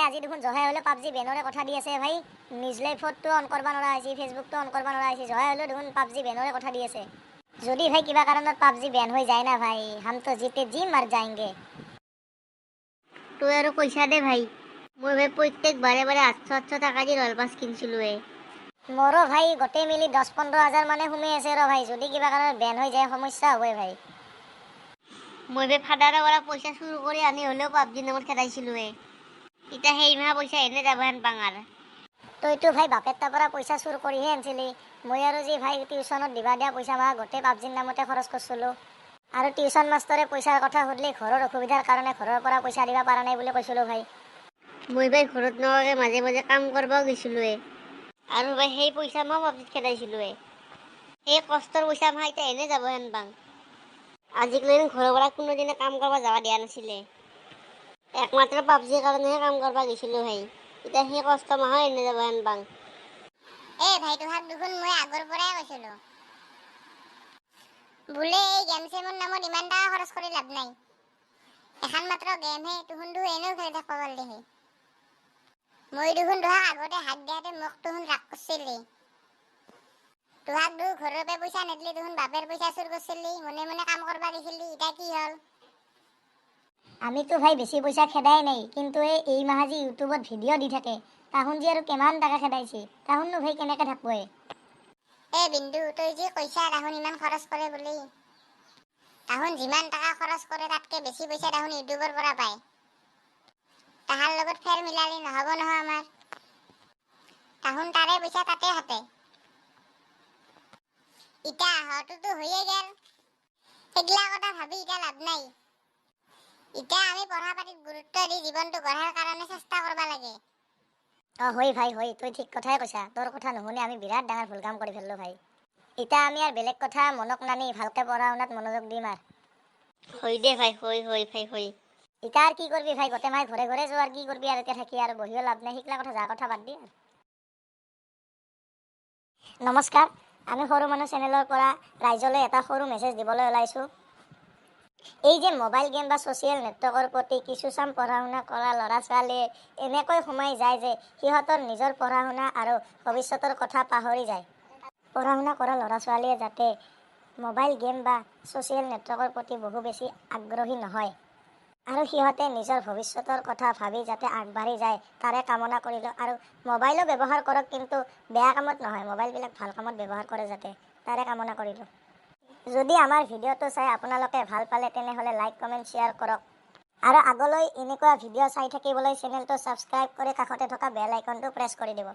ভাই আজি দেখোন জহাই হলে পাবজি বেনৰে কথা দি আছে ভাই। নিউজ লাইভতো অন কৰিব নোৱাৰা হৈছে, ফেচবুকটো অন কৰিব নোৱাৰা হৈছে, জহাই হলে দেখোন পাবজি বেনৰে কথা দি আছে। যদি ভাই কিবা কাৰণত পাবজি বেন হৈ যায় না ভাই, হাম তো জিতে জি মাৰ যাएंगे। তুই আৰু পইচা দে ভাই। মই ভাই প্ৰত্যেক বাৰে 800 টাকা দি ৰয়েল পাছ কিনিছিলোৱে। মোৰো ভাই গোটেই মিলি 10-15 হাজাৰ মানে সোমাই আছে ৰ ভাই। যদি কিবা কাৰণত বেন হৈ যায় সমস্যা হ'বই ভাই। মই ভাই ফাদাৰৰ পৰা পইচা চুৰ কৰি আনি হ'লেও পাবজি নামত খেদাইছিলোৱে। এতিয়া সেই মাহ পইচা এনে যাব হেন পাং আৰু। তইতো ভাই বাপেৰ তাৰ পৰা পইচা চুৰ কৰিহে আনিছিলি। মই আৰু যি ভাই টিউশ্যনত দিবা দিয়া পইচা মাহ গোটেই পাবজিৰ নামতে খৰচ কৰিছিলোঁ। আৰু টিউশ্যন মাষ্টৰে পইচাৰ কথা সুধিলে ঘৰৰ অসুবিধাৰ কাৰণে ঘৰৰ পৰা পইচা দিব পৰা নাই বুলি কৈছিলোঁ ভাই। মই ভাই ঘৰত নোহোৱাকৈ মাজে মাজে কাম কৰিব গৈছিলোৱে। আৰু ভাই সেই পইচা মই পাবজিত খেদাইছিলোৱে। সেই কষ্টৰ পইচা মাহ এতিয়া এনে যাব হেন পাং। আজিকালি ঘৰৰ পৰা কোনোদিনে কাম কৰিব যাব দিয়া নাছিলে। একমাত্ৰ পাবজিৰ কাৰণেহে কাম কৰিব গৈছিলোঁ ভাই। এতিয়া সেই কষ্ট মাহ এনে যাব হেন পাং। ভাই তোহাক দেখোন মই আগৰ পৰাই কৈছিলোঁ বোলে এই গেম চেমৰ নামত ইমান টকা খৰচ কৰি লাভ নাই। এখন মাত্ৰ গেমহে, তুহুনটো এনেও খেলি থাকিব পাৰিলেহি। মই দেখোন তোহাক আগতে হাত দিয়াতে মোক তুহুন ৰাগ কৰিছিলি। তোহাক দেখোন ঘৰৰ পৰা পইচা নিদিলি, দেখোন বাপেৰ পইচা চুৰ কৰিছিলি, মনে মনে কাম কৰিব দিছিলি। এতিয়া কি হ'ল? আমিতো ভাই বেছি পইচা খেদাই নাই, কিন্তু এই মাহে যি ইউটিউবত ভিডিঅ' দি থাকে তাহোন যি আৰু কিমান টকা খেদাইছে, তাহোননো ভাই কেনেকৈ থাকবই। বিন্দু তই যে কৈছা তাহোন ইমান খৰচ কৰে বুলি, তাহোন যিমান টকা খৰচ কৰে তাতকে বেছি পইচা তাহোন ইউটিউবৰ পৰা পায়। তাহাৰ লগত ফেৰ মিলালি নহ'ব নহয় আমাৰ। তাহোন তাৰে পইচা তাতে হাতে। ইটা হয়তোতো হৈয়ে গেল, সেইগিলা কথা ভাবি এতিয়া লাভ নাই। এতিয়া আমি পঢ়া পাতিত গুৰুত্ব দি জীৱনটো গঢ়াৰ কাৰণে চেষ্টা কৰিব লাগে। হয় ভাই হয়, তই ঠিক কথাই কৈছা। তোৰ কথা নুশুনি আমি বিৰাট ডাঙৰ ভুল কাম কৰি ফেললো ভাই। এতিয়া আমি আৰু বেলেগ কথা মনক নানি ভালকে পঢ়া শুনাত মনোযোগ দিম আৰু। হয় দে ভাই, হয় ভাই হয়। এতিয়া আৰু কি কৰবি ভাই, গোটেই মাহে ঘৰে ঘৰে যোৱাৰ কি কৰবি আৰু এতিয়া থাকি আৰু বহিও লাভ নাই। সেইগিলা কথা যা কথা বাদ দি। নমস্কাৰ, আমি সৰু মানুহ চেনেলৰ পৰা ৰাইজলৈ এটা সৰু মেছেজ দিবলৈ ওলাইছোঁ। এই যে মোবাইল গেম বা ছ'চিয়েল নেটৱৰ্কৰ প্ৰতি কিছুচাম পঢ়া শুনা কৰা ল'ৰা ছোৱালীয়ে এনেকৈ সোমাই যায় যে সিহঁতৰ নিজৰ পঢ়া শুনা আৰু ভৱিষ্যতৰ কথা পাহৰি যায়। পঢ়া শুনা কৰা ল'ৰা ছোৱালীয়ে যাতে মোবাইল গেম বা ছ'চিয়েল নেটৱৰ্কৰ প্ৰতি বহু বেছি আগ্ৰহী নহয় আৰু সিহঁতে নিজৰ ভৱিষ্যতৰ কথা ভাবি যাতে আগবাঢ়ি যায় তাৰে কামনা কৰিলোঁ। আৰু মোবাইলো ব্যৱহাৰ কৰক, কিন্তু বেয়া কামত নহয়, মোবাইলবিলাক ভাল কামত ব্যৱহাৰ কৰে যাতে তাৰে কামনা কৰিলোঁ। যদি আমাৰ ভিডিঅ'টো চাই আপোনালোকে ভাল পালে তেনেহ'লে লাইক কমেণ্ট শ্বেয়াৰ কৰক আৰু আগলৈ এনেকুৱা ভিডিঅ' চাই থাকিবলৈ চেনেলটো ছাবস্ক্ৰাইব কৰি কাষতে থকা বেল আইকনটো প্ৰেছ কৰি দিব।